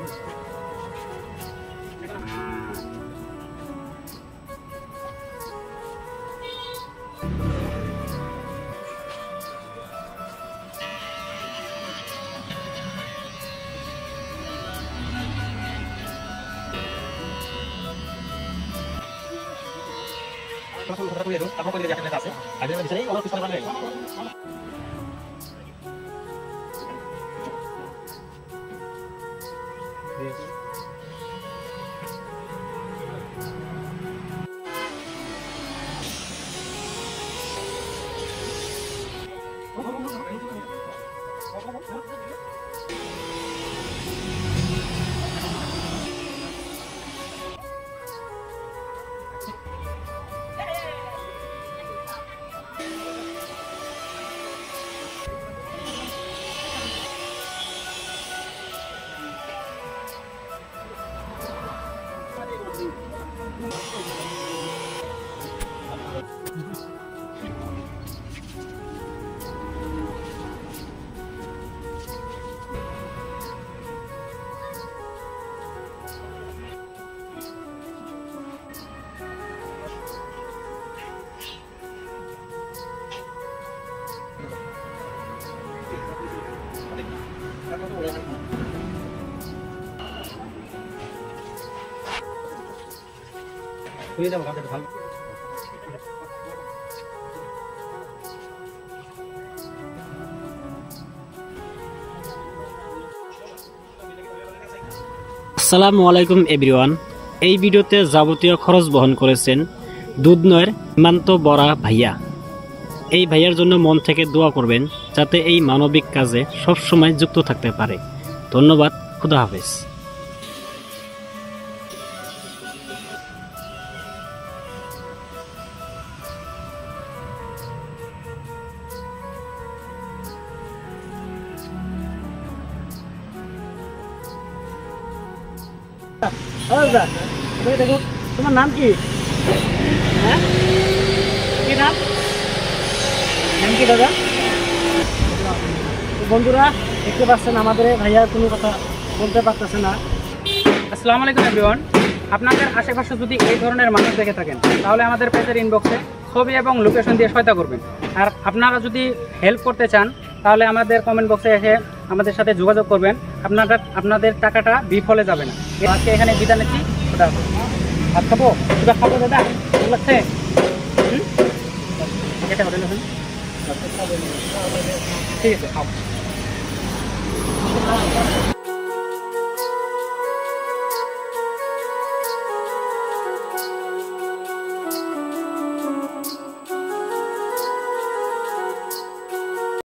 Apa kau jadi akan kasih? Ada yang bisa ini kalau pisau mana? Ini dah makan dah. আসসালামু আলাইকুম everyone. এই ভিডিওতে যাবতীয় খরচ বহন করেছেন দুধনয়ের সীমান্ত বরা ভাইয়া। এই ভাইয়ার জন্য মন থেকে দোয়া করবেন যাতে এই মানবিক কাজে সব সময় যুক্ত থাকতে পারে। ধন্যবাদ। খুদা হাফেজ। দেখো তোমার নাম কি? হ্যাঁ কি নাম? নাম কি দাদা? বন্ধুরা দেখতে পাচ্ছেন আমাদের ভাইয়া কোনো কথা বলতে পারতেছে না। আসসালামু আলাইকুম এভরিওয়ান। আপনাদের আশেপাশে যদি এই ধরনের মানুষ দেখে থাকেন তাহলে আমাদের পেজের ইনবক্সে ছবি এবং লোকেশন দিয়ে সহায়তা করবেন। আর আপনারা যদি হেল্প করতে চান তাহলে আমাদের কমেন্ট বক্সে এসে আমাদের সাথে যোগাযোগ করবেন। আপনাদের টাকাটা বিফলে যাবে না। আজকে এখানে বিদায় নিচ্ছি। ওটা ভাত খাবো, ওটা খাবো দাদা, ভালো লাগছে? এটা হোটেল ঠিক আছে, খাও।